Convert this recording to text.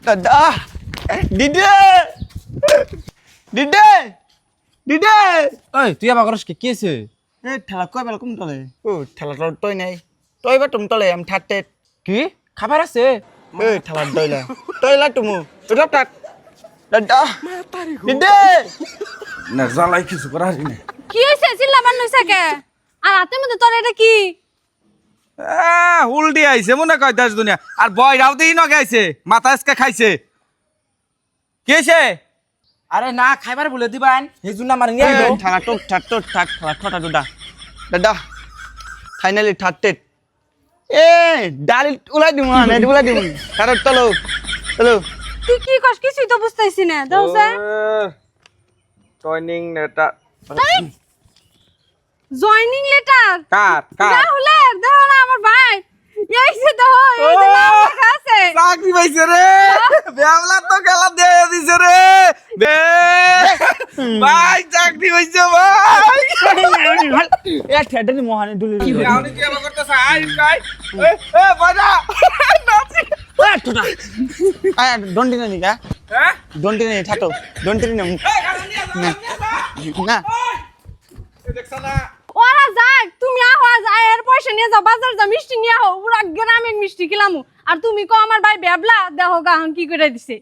দাদা দিদে দিদে দিদে ওই তুই আবার করস কি হয়েছে? এ ঠেলা কই বেলা কম তলে ও ঠেলা তই নাই তই বা তুম তলে আমি ঠাটে কি খাবার আছে? এ ঠেলা দইলা তইলা তুমু তুই ঠাট দাদা দিদে না জ্বালাই কিছু করা হারি না। কি হয়েছে চিল্লাবার নইছে কে? আর হাতের মধ্যে তোর এটা কি? উল্টি আইছে মনে কয় দেশ দুনিয়া আর বয় রাও দিই নগে আইছে মাথা আজকে খাইছে কি হয়েছে? আরে না খাইবার বলে দিবান এই জন্য আমার নিয়ে আইলো। ঠেলা টোক ঠাট ঠেলা ঠটা দাদা দাদা ফাইনালি ঠাটে এ ডালি উলাই দিমু না উলাই দিমু কারো চলো চলো তুই কি কস কিছুই তো বুঝতেছি না দাওছে জয়নিং নেটা জয়নিং লেটার কার কার রাহুলে দেখো না আমার ভাই এইছে তো এই যে নাম লেখা আছে চাকরি পাইছে রে বেওলা তো গেলা দিয়ে দিছে রে ভাই চাকরি পাইছে ভাই এ ঠেডে নি মহানে দুলি আপনি কি আবার করতেছ আই ভাই এ বাজা এ ঠটা আয় ডন্টি না নিকা হ্যাঁ ডন্টি নে ঠাটো ডন্টি নে এই গান নিয়ে যাও না দেখছ না ওরা যাক তুমি আহো যায় এর পয়সা নিয়ে যাও বাজার যা মিষ্টি নিয়ে আহো পুরা গ্রামের মিষ্টি কিলামু আর তুমি কো আমার ভাই বেবলা দেখো গাহন কি করে দিছে